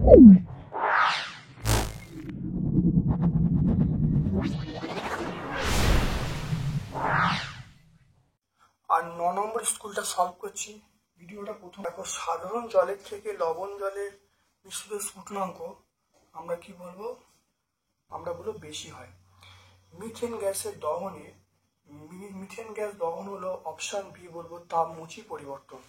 আর 9 নম্বর স্কুলটা সলভ করছি। ভিডিওটা প্রথম দেখো, সাধারণ জলের থেকে লবণ জলের মিশ্রিত স্ফুটনাঙ্ক আমরা কি বলবো, আমরা বলবো বেশি হয়। মিথেন গ্যাসের দহনে, মিথেন গ্যাস দহন হলো অপশন বি বলবো তাপমুচি পরিবর্তন।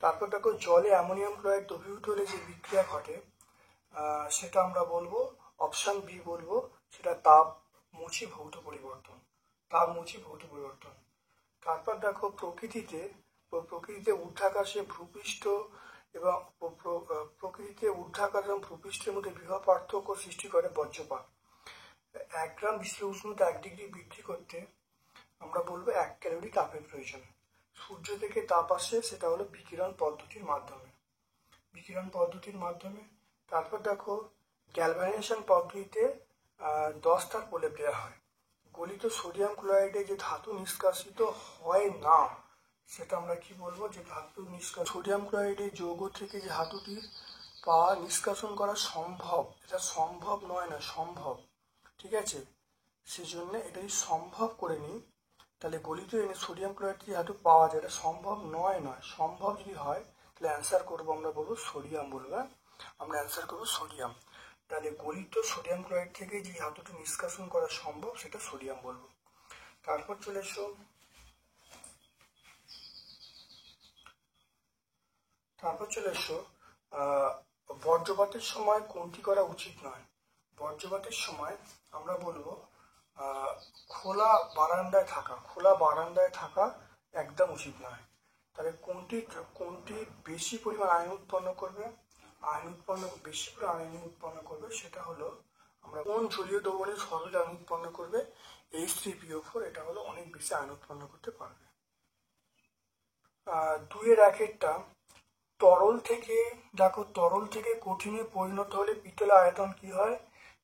তারপর দেখো, জলে অ্যামোনিয়াম ক্লোরাইড দ্রবীভূত হলে যে বিক্রিয়া ঘটে সেটা আমরা বলবো অপশন বি বলবো, সেটা তাপমুচি ভৌত পরিবর্তন, তাপমুচি ভৌত পরিবর্তন। তারপর দেখো, প্রকৃতিতে ঊর্ধ্বাকাশে ভূপৃষ্ঠ এবং ভূপৃষ্ঠের মধ্যে বৃহৎ পার্থক্য সৃষ্টি করে বজ্রপাত। 1 গ্রাম বিশ্বের উষ্ণতা 1 ডিগ্রি বৃদ্ধি করতে আমরা বলবো 1 ক্যালোরি তাপের প্রয়োজন। সূর্য থেকে তাপ আসে, সেটা হলো বিকিরণ পদ্ধতির মাধ্যমে। তারপর দেখো, গ্যালভানাইজেশন পদ্ধতিতে 10 তার প্রলেপ দেওয়া হয়। গলিত সোডিয়াম ক্লোরাইডে যে ধাতু নিষ্কাশিত হয় না, সেটা আমরা কি বলবো, যে ধাতু সোডিয়াম ক্লোরাইডে যৌগ থেকে যে ধাতুটির পাওয়া নিষ্কাশন করা সম্ভব, এটা সম্ভব নয় না, সম্ভব, ঠিক আছে। সেজন্য এটা যদি সম্ভব করে নিই, তাহলে গলিত সোডিয়াম ক্লোরাইড যে ধাতু পাওয়া যায়, এটা সম্ভব নয়, সম্ভব যদি হয় তাহলে অ্যান্সার করবো, আমরা বলবো সোডিয়াম বলবো, আমরা অ্যান্সার করবো সোডিয়াম। তাহলে গলিত সোডিয়াম ক্লোরাইড থেকে যে ধাতুটি নিষ্কাশন করা সম্ভব, সেটা সোডিয়াম বলবো। তারপর চলে এসো বজ্রপাতের সময় কোনটি করা উচিত নয়। বজ্রপাতের সময় আমরা বলবো খোলা বারান্দায় থাকা একদম উচিত নয়। তাহলে কোনটি বেশি পরিমাণ আয়ন উৎপন্ন করবে, বেশি করে আয়ন উৎপন্ন করবে, সেটা হলো আমরা কোন জলীয় দ্রবণে সহজে আয়ন উৎপন্ন করবে, H3PO4, এটা হলো অনেক বেশি আয়ন উৎপন্ন করতে পারবে। 2-এর 1-এরটা, তরল থেকে কঠিনে পরিণত হলে পিতলের আয়তন কি হয়,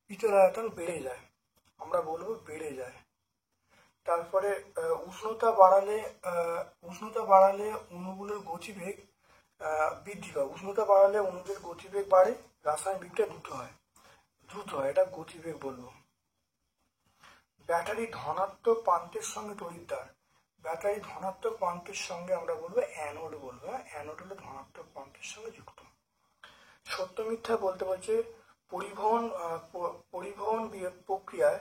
পিতলের আয়তন বেড়ে যায়, আমরা বলবো বেড়ে যায়। তারপরে উষ্ণতা বাড়ালে অণুগুলোর গতিবেগ বৃদ্ধি পায়, উষ্ণতা বাড়ালে অণুদের গতিবেগ বাড়ে, রাসায়নিক বিক্রিয়া দ্রুত হয়, এটা গতিবেগ বলবো। ব্যাটারি ধনাত্মক প্রান্তের সঙ্গে তড়িৎদ্বার, ব্যাটারি ধনাত্মক প্রান্তের সঙ্গে আমরা বলবো অ্যানোড বলবো, অ্যানোড হলো ধনাত্মক প্রান্তের সঙ্গে যুক্ত। সত্য মিথ্যা বলতে বলছে, পরিবহন প্রক্রিয়ায়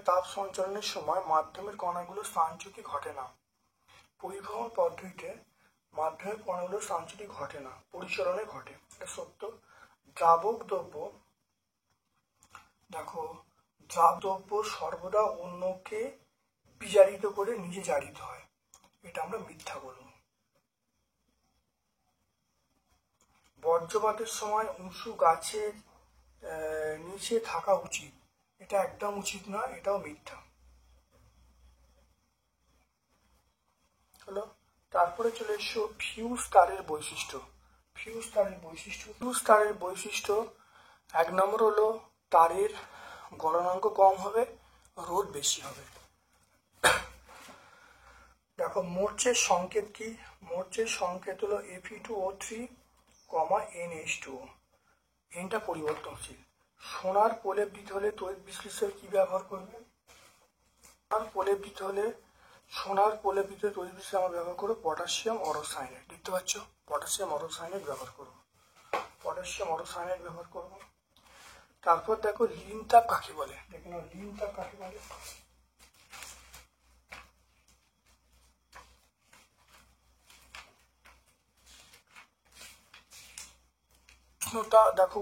তাপ সঞ্চালনের সময় মাধ্যমের কণাগুলো স্থানচ্যুতি ঘটে না। পরিবহন পদ্ধতিতে মাধ্যমের কণাগুলো স্থানচ্যুতি ঘটে না, পরিচালনে ঘটে, এটা সত্য। দ্রাবক দ্রব্য সর্বদা অন্যকে বিজারিত করে নিজে জারিত হয়, এটা আমরা মিথ্যা বলবো। বজ্রপাতের সময় উঁচু গাছের নিচে থাকা উচিত, এটা একদম উচিত না, এটাও মিথ্যা হলো। তারপরে চলে এসো ফিউজ তারের বৈশিষ্ট্য। ফিউজ তারের বৈশিষ্ট্য 1 নম্বর হলো তারের গলনাঙ্ক কম হবে, রোধ বেশি হবে। দেখো, মোর্চের সংকেত কি, মোর্চের সংকেত হলো Fe2O3, NH2O, এনটা পরিবর্তনশীল। সোনার প্রলেপ দিতে হলে তড়িৎ বিশ্লেষক কি ব্যবহার করবে, সোনার প্রলেপ দিতে তড়িৎ বিশ্লেষক আমরা ব্যবহার করবো পটাশিয়াম অরোসায়ানেট, দেখতে পাচ্ছ, পটাশিয়াম অরোসায়ানেট ব্যবহার করবো। তারপর দেখো, লিন তাপ কাকে বলে, দেখে নাও লিন তাপ কাকে বলে।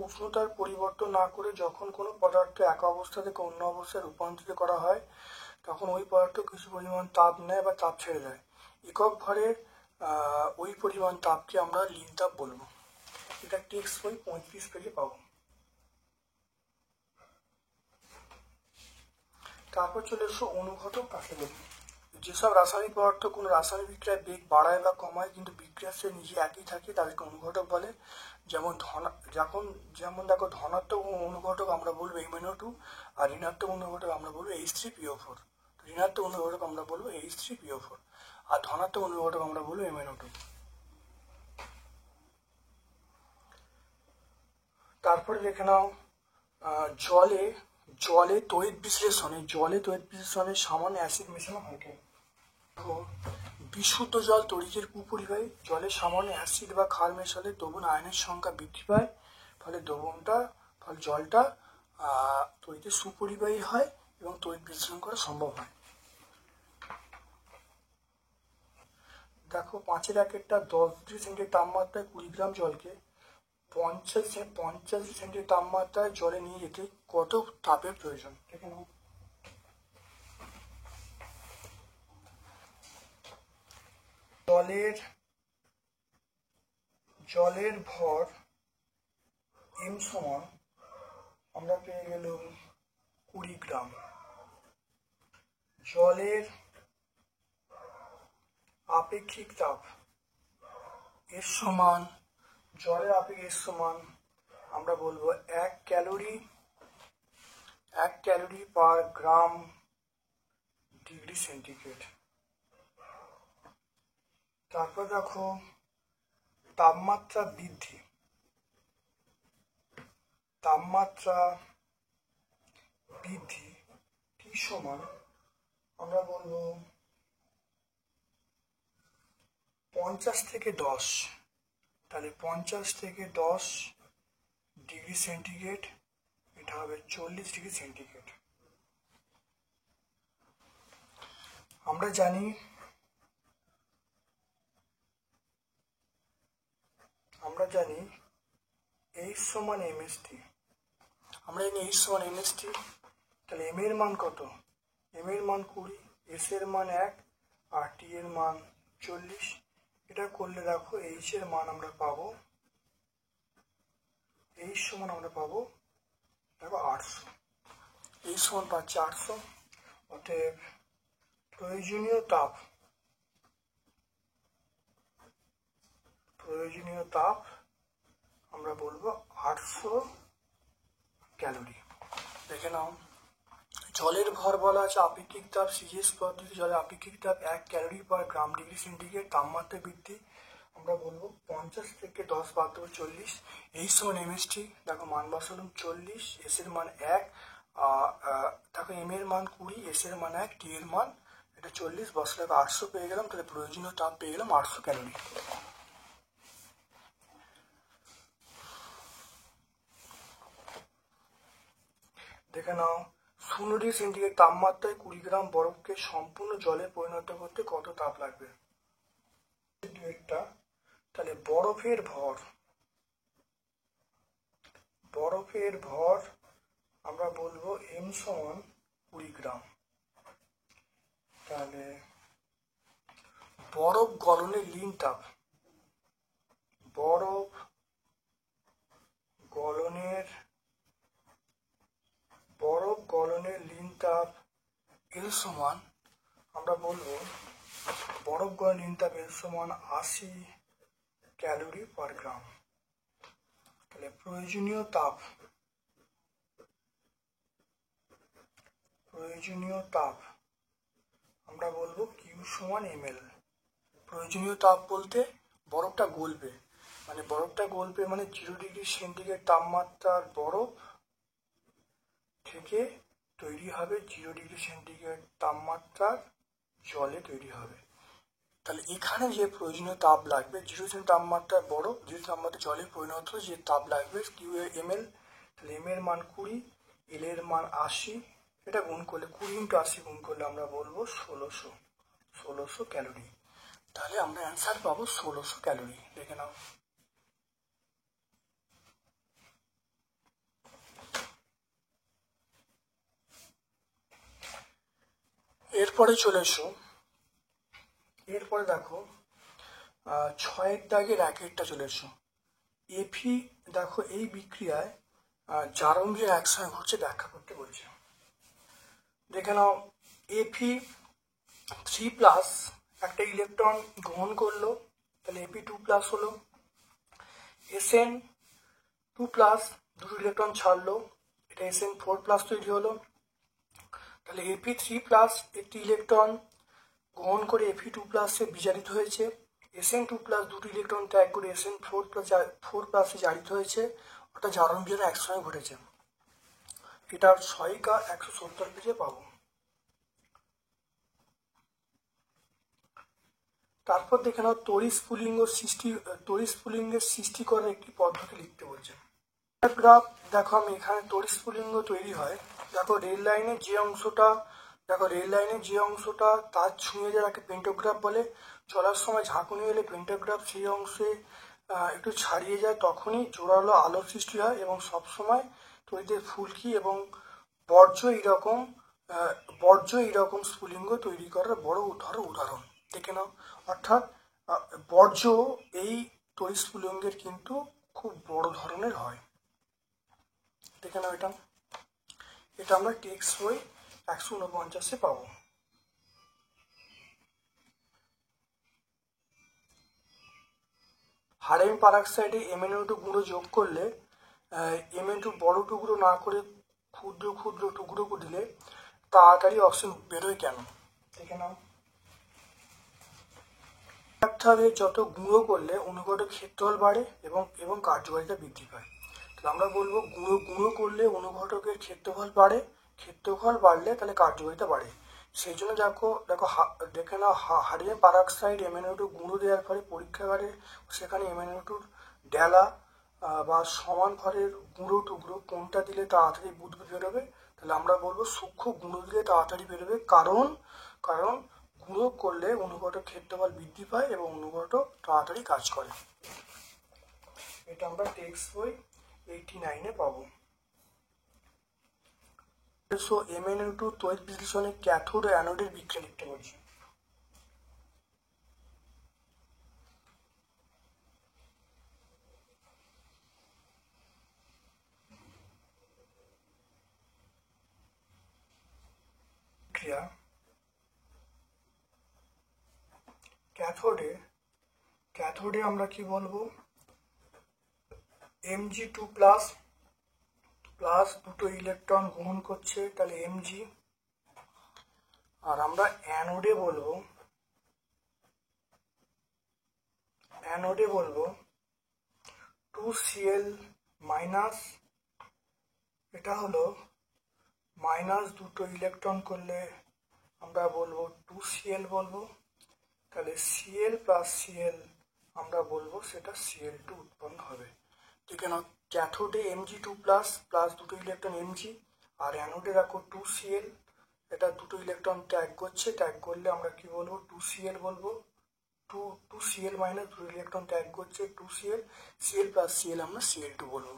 উষ্ণতার পরিবর্তন না করে যখন কোনো পদার্থ এক অবস্থা থেকে অন্য অবস্থায় রূপান্তরিত করা হয়, তখন ওই পদার্থ কিছু পরিমাণ তাপ নেয় বা তাপ ছেড়ে দেয়। একক ভরের ওই পরিমাণ তাপকে আমরা লিন তাপ বলবো। এটা টেক্সট বই 35 পেজে পাবো। তারপর চলে এসো অনুঘটক কাকে বলি। যেসব রাসায়নিক পদার্থ কোনো রাসায়নিক বিক্রিয়ায় বেগ বাড়ায় বা কমায় কিন্তু বিক্রিয়ার সে নিজে একই থাকে, তাদেরকে অনুঘটক বলে। যেমন দেখো, ধনাত্মক অনুঘটক আমরা বলবো MnO2, আর ঋণাত্মক অনুঘটক আমরা বলবো H3PO4। ঋণাত্মক অনুঘটক আমরা বলবো H3PO4, আর ধনাত্মক অনুঘটক আমরা বলবো MnO2। তারপরে দেখে নাও জলে জলে তড়িৎ বিশ্লেষণে সামান্য অ্যাসিড মেশানো হয় কেন? বিশুদ্ধ জল তড়িতের কুপরিবাহী, জলে সামান্য অ্যাসিড বা ক্ষার মেশালে দ্রবণ আয়নের সংখ্যা বৃদ্ধি পায়, ফলে জলটা তড়িতের সুপরিবাহী হয় এবং তড়িৎ বিশ্লেষণ করা সম্ভব হয়। দেখো 5-1 10 ডিগ্রি সেন্টিগ্রেড তাপমাত্রায় 20 গ্রাম জলকে 50 ডিগ্রি সেন্টিগ্রেড তাপমাত্রায় জলে নিয়ে যেতে কত তাপের প্রয়োজন? দেখে নাও। জলের ভর m সমান আমরা পেয়ে গেলাম 20 গ্রাম। জলের আপেক্ষিক তাপ এর সমান আমরা বলবো 1 ক্যালোরি পার গ্রাম ডিগ্রি সেন্টিগ্রেড। তারপর দেখো তাপমাত্রা বৃদ্ধি কি সমান আমরা বলবো 50 থেকে 10, তাহলে 50 থেকে 10 ডিগ্রি সেন্টিগ্রেড, এটা হবে 40 ডিগ্রি সেন্টিগ্রেড। আমরা জানি H সমান mst। তাহলে m এর মান কত? m এর মান 20, s এর মান 1 আর t এর মান 40। এটা করলে দেখো H এর মান আমরা পাবো দেখো 800। H সমান পাচ্ছি 800। অতএব প্রয়োজনীয় তাপ আমরা বলবো 800 ক্যালোরি। দেখে নাও জলের ভর বলা আছে আপেক্ষিক তাপ সিজিএস পদ্ধতি, জলের আপেক্ষিক তাপ 1 ক্যালোরি পার গ্রাম ডিগ্রি সেন্টিগ্রেড। তাপমাত্রা বৃদ্ধি আমরা বলবো 50 থেকে 10 বাদ দেবো 40। H সমান mst, দেখো মান বসালাম 40, s এর মান 1, দেখো m এর মান 20, s এর মান 1, t এর মান এটা 40, বসালে 800 পেয়ে গেলাম। তাহলে প্রয়োজনীয় তাপ পেয়ে গেলাম 800 ক্যালোরি। দেখে নাও 0 ডিগ্রি সেন্টিগ্রেড তাপমাত্রায় 20 গ্রাম বরফকে সম্পূর্ণ জলে পরিণত করতে কত তাপ লাগবে? তাহলে বরফের ভর আমরা বলবো m সমান 20 গ্রাম। তাহলে বরফ গলনের লিন তাপ L সমান আমরা বলবো 80 ক্যালোরি পার গ্রাম। তাহলে প্রয়োজনীয় তাপ আমরা বলবো Q সমান ml। প্রয়োজনীয় তাপ বলতে বরফটা গলবে মানে 0 ডিগ্রি সেন্টিগ্রেড তাপমাত্রার বরফ থেকে তৈরি হবে 0 ডিগ্রি সেন্টিগ্রেড তাপমাত্রার জলে তৈরি হবে। তাহলে এখানে যে প্রয়োজনীয় তাপ লাগবে 0 ডিগ্রি তাপমাত্রার বরফ 0 তাপমাত্রা জলে পরিণত যে তাপ লাগবে ml। তাহলে m এর মান 20, l এর মান 80, এটা গুণ করলে 20 × 80 গুণ করলে আমরা বলবো 1600 ক্যালোরি। তাহলে আমরা অ্যান্সার পাবো 1600 ক্যালোরি। দেখে নাও। এরপরে চলে এসো, এরপরে দেখো 6 দাগের 1 চলে এসো। এফি দেখো এই বিক্রিয়ায় জারণের একসঙ্গে ঘটছে ব্যাখ্যা করতে বলছে। দেখে নাও Fe3+ একটা ইলেকট্রন গ্রহণ করলো, তাহলে Fe2+ হলো। Sn2+ দুটো ইলেকট্রন ছাড়লো, এটা Sn4+ তৈরি হলো। তাহলে Fe3+ একটি ইলেকট্রন গ্রহণ করে Fe2+ বিজারিত হয়েছে। Sn2+ দুটো ইলেকট্রন ত্যাগ করে Sn4+ জারিত হয়েছে। একটা জারণ বিজারণ একসঙ্গে ঘটেছে। এটার সহায়িকা 170 পেজে পাবো। তারপর দেখে নাও তড়িৎ স্ফুলিঙ্গের সৃষ্টি করার একটি পদ্ধতি লিখতে বলছে। গ্রাফ দেখো, আমি এখানে তড়িৎ স্ফুলিঙ্গ তৈরি হয়, দেখো রেল লাইনের যে অংশটা তার ছুঁয়ে যায় তাকে পেন্টোগ্রাফ বলে। চলার সময় ঝাঁকুনি এলে পেন্টোগ্রাফ সেই অংশে একটু ছাড়িয়ে যায়, তখনই জোরালো আলোর সৃষ্টি হয়। এবং সবসময় তড়িতের ফুলকি এবং বর্জ্য এইরকম স্ফুলিঙ্গ তৈরি করার বড় উদাহরণ দেখে নাও। অর্থাৎ বর্জ্য এই তড়িৎ স্ফুলিঙ্গের কিন্তু খুব বড় ধরনের হয়, দেখে নাও। এটা আমরা টেক্সট বই 149 পাবো। হাইড্রোজেন পারঅক্সাইডে MnO2 গুঁড়ো যোগ করলে MnO2 বড় টুকরো না করে ক্ষুদ্র ক্ষুদ্র টুকরো দিলে তাড়াতাড়ি অক্সিজেন বেরোয় কেন, দেখে নাও। যত গুঁড়ো করলে অনুঘটক ক্ষেত্রফল বাড়ে এবং কার্যকারিতা বৃদ্ধি পায়। তাহলে আমরা বলবো গুঁড়ো করলে অনুঘটকের ক্ষেত্রফল বাড়লে তাহলে কার্যকারিতা বাড়ে। সেই জন্য দেখে নাও হাইড্রোজেন পারঅক্সাইড MnO2 গুঁড়ো দেওয়ার ফলে পরীক্ষাগারে সেখানে MnO2 ডেলা বা সমান ভরের গুঁড়ো টুকরো কোনটা দিলে তাড়াতাড়ি বুদবুদ বেরোবে, তাহলে আমরা বলবো সূক্ষ্ম গুঁড়ো দিলে তাড়াতাড়ি বেরোবে। কারণ গুঁড়ো করলে অনুঘটক ক্ষেত্রফল বৃদ্ধি পায় এবং অনুঘটক তাড়াতাড়ি কাজ করে। এটা আমরা টেক্সট বই 89 পাবো। MnO2 তড়িৎ বিশ্লেষণে ক্যাথোড ও অ্যানোডের বিক্রিয়া লিখতে বলছি। ক্যাথোডে আমরা কি বলবো, Mg2 প্লাস দুটো ইলেকট্রন গ্রহণ করছে, তাহলে Mg। আর আমরা অ্যানোডে বলবো 2Cl মাইনাস, এটা হলো মাইনাস দুটো ইলেকট্রন করলে আমরা বলবো 2Cl বলবো, তাহলে Cl প্লাস Cl আমরা বলবো সেটা Cl2 উৎপন্ন হবে। ঠিক আছে না? ক্যাথোডে Mg2 প্লাস দুটো ইলেকট্রন Mg, আর অ্যানোডে রাখো 2Cl, এটা দুটো ইলেকট্রন ত্যাগ করলে আমরা কি বলবো 2Cl বলবো, 2Cl মাইনাস দুটো ইলেকট্রন ত্যাগ করছে 2Cl, Cl প্লাস Cl আমরা Cl2 বলবো।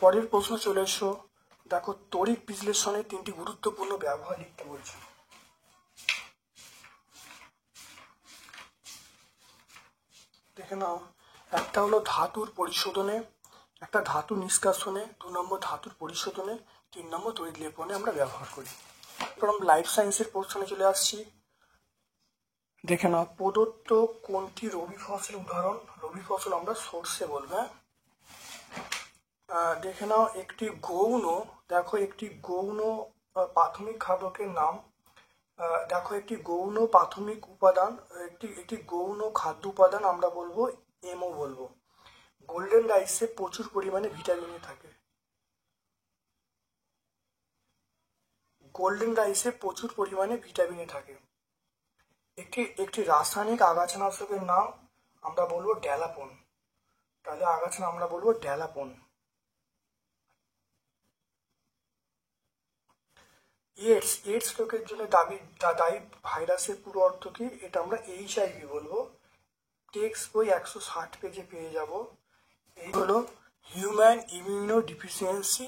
পরের প্রশ্ন চলে এসো, দেখো তড়িৎ বিশ্লেষণে 3টি গুরুত্বপূর্ণ ব্যবহার লিখতে বলছে। দেখে নাও, একটা হলো ধাতুর পরিশোধনে, একটা ধাতু নিষ্কাশনে, 2 নম্বর ধাতুর পরিশোধনে, 3 নম্বর তড়িৎ লেপনে আমরা ব্যবহার করি। এরপর আমরা লাইফ সায়েন্সের প্রশ্নে চলে আসছি। দেখে নাও, প্রদত্ত কোনটি রবি ফসল উদাহরণ, রবি ফসল আমরা সর্ষে বলবো। দেখে নাও, একটি গৌণ প্রাথমিক খাদকের নাম, দেখো একটি গৌণ প্রাথমিক উপাদান, একটি গৌণ খাদ্য উপাদান আমরা বলবো এমও বলবো। গোল্ডেন রাইসে প্রচুর পরিমাণে ভিটামিন থাকে, থাকে। একটি রাসায়নিক আগাছানাশকের নাম আমরা বলবো ড্যালাপন, তাহলে আগাছা আমরা বলবো ড্যালাপন। এইডস রোগের জন্য দায়ী ভাইরাসের পুরো অর্থ কি, এটা আমরা HIV বলবো। টেক্সট বই 160 পেজে পেয়ে যাব। এই হলো হিউম্যান ইমিউনো ডিফিসিয়েন্সি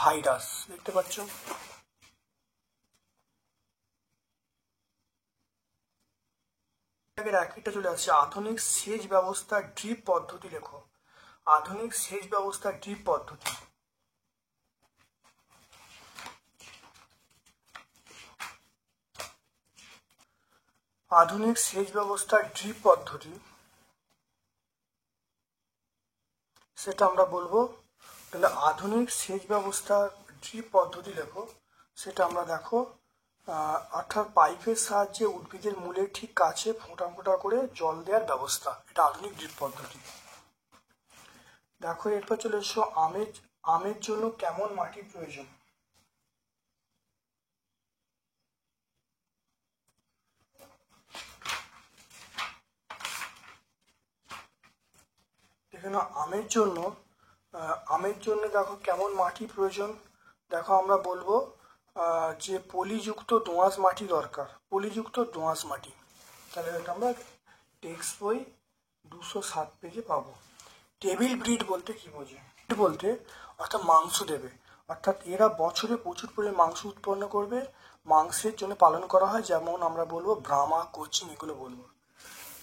ভাইরাস, দেখতে পাচ্ছ। একটা চলে আসছে, আধুনিক সেচ ব্যবস্থা ড্রিপ পদ্ধতি লেখো। আধুনিক সেচ ব্যবস্থা ড্রিপ পদ্ধতি। আধুনিক সেচ ব্যবস্থা ড্রিপ পদ্ধতি সেটা আমরা বলবো, তাহলে আধুনিক সেচ ব্যবস্থা ড্রিপ পদ্ধতি লেখো। সেটা আমরা দেখো অর্থাৎ পাইপের সাহায্যে উদ্ভিদের মূলের ঠিক কাছে ফোঁটা ফোঁটা করে জল দেওয়ার ব্যবস্থা, এটা আধুনিক ড্রিপ পদ্ধতি। দেখো এরপর চলে এসো আমের জন্য কেমন মাটির প্রয়োজন। এখানে আমের জন্য দেখো কেমন মাটি প্রয়োজন। দেখো আমরা বলবো যে পলিযুক্ত দোআঁশ মাটি দরকার, পলিযুক্ত দোআঁশ মাটি। তাহলে এটা আমরা টেক্সট বই 207 পেজে পাবো। টেবিল ব্রিড বলতে কি বোঝে? বলতে অর্থাৎ মাংস দেবে, অর্থাৎ এরা বছরে প্রচুর পরিমাণে মাংস উৎপন্ন করবে, মাংসের জন্য পালন করা হয়, যেমন আমরা বলবো ব্রাহ্মা, কোচিন, এগুলো বলবো।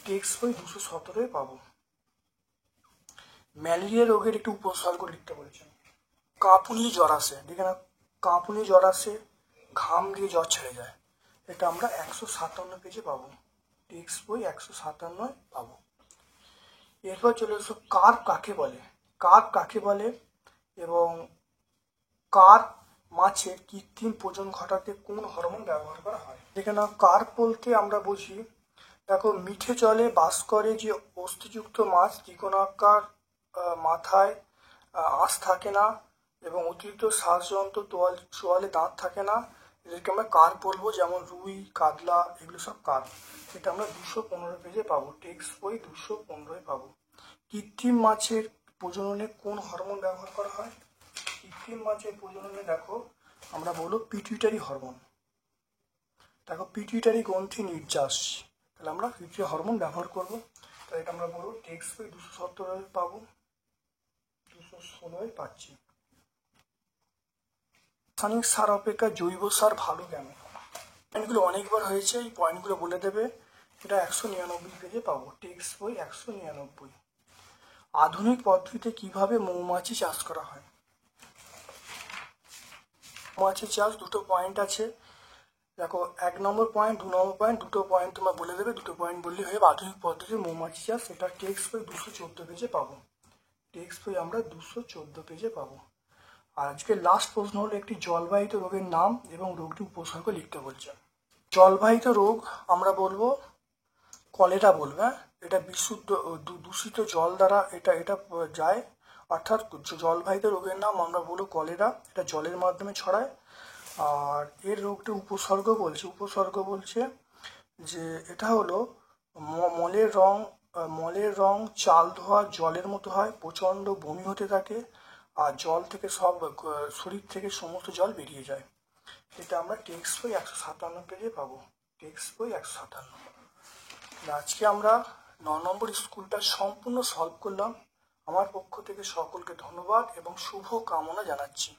টেক্সট বই 217 পাবো। ম্যালেরিয়া রোগের একটি উপসর্গ লিখতে বলেছেন। কাঁপুনি জ্বর আসে, দেখে না, কাঁপুনি জ্বর আসে, ঘাম দিয়ে জ্বর ছেড়ে যায়, এটা আমরা 157 পেজে পাবো। টেক্সট বই 157 পাবো। এরপর চলে এসো কার্প কাকে বলে। কার্প কাকে বলে এবং কার্প মাছের কৃত্রিম প্রজনন ঘটাতে কোন হরমোন ব্যবহার করা হয়। এখানে কার্প বলতে আমরা বুঝি, দেখো মিঠে জলে বাস করে যে অস্থিযুক্ত মাছ, ত্রিকোণাকার মাথায় আঁশ থাকে না এবং অতিরিক্ত শ্বাসযন্ত্র, চোয়ালে দাঁত থাকে না, এদেরকে আমরা কার্প বলবো, যেমন রুই, কাতলা, এগুলো সব কার্প। এটা আমরা 215 পেজে পাবো। টেক্সট বই 215 পাবো। কৃত্রিম মাছের প্রজননে কোন হরমোন ব্যবহার করা হয়? কৃত্রিম মাছের প্রজননে দেখো আমরা বলবো পিটুইটারি হরমোন। দেখো পিটুইটারি গ্রন্থি নির্যাস, তাহলে আমরা পিটুইটারি হরমোন ব্যবহার করবো। তাহলে এটা আমরা বলবো টেক্সট বই 217 পাবো, 216 পাচ্ছি। রাসায়নিক সার অপেক্ষা জৈব সার ভালো কেন? পয়েন্টগুলো অনেকবার হয়েছে, এই পয়েন্টগুলো বলে দেবে। এটা 199 পেজে পাবো। টেক্সট বই 199। আধুনিক পদ্ধতিতে কিভাবে মৌমাছি চাষ করা হয়? মৌমাছি চাষ দুটো পয়েন্ট আছে, দেখো 1 নম্বর পয়েন্ট, 2 নম্বর পয়েন্ট, দুটো পয়েন্ট তোমার বলে দেবে, দুটো পয়েন্ট বললেই হয়ে আধুনিক পদ্ধতিতে মৌমাছি চাষ, এটা টেক্সট বই 214 পেজে পাবো। টেক্সট বই আমরা 214 পেজে পাবো। আর আজকে লাস্ট প্রশ্ন হলো একটি জলবাহিত রোগের নাম এবং রোগটি উপসর্গ লিখতে বলছে। জলবাহিত রোগ আমরা বলবো কলেরা বলবো। এটা বিশুদ্ধ দূষিত জল দ্বারা এটা যায়, অর্থাৎ জলবাহিত রোগের নাম আমরা বলবো কলেরা, এটা জলের মাধ্যমে ছড়ায়। আর এর রোগটি উপসর্গ বলছে যে এটা হলো মলের রং চাল ধোয়া জলের মতো হয়, প্রচণ্ড বমি হতে থাকে, আর জল থেকে শরীর থেকে সমস্ত জল বেরিয়ে যায়। এটা আমরা টেক্সট বই 157 পেজে পাবো। টেক্সট বই 157। আজকে আমরা 9 নম্বর স্কুলটা সম্পূর্ণ সলভ করলাম। আমার পক্ষ থেকে সকলকে ধন্যবাদ এবং শুভ কামনা জানাচ্ছি।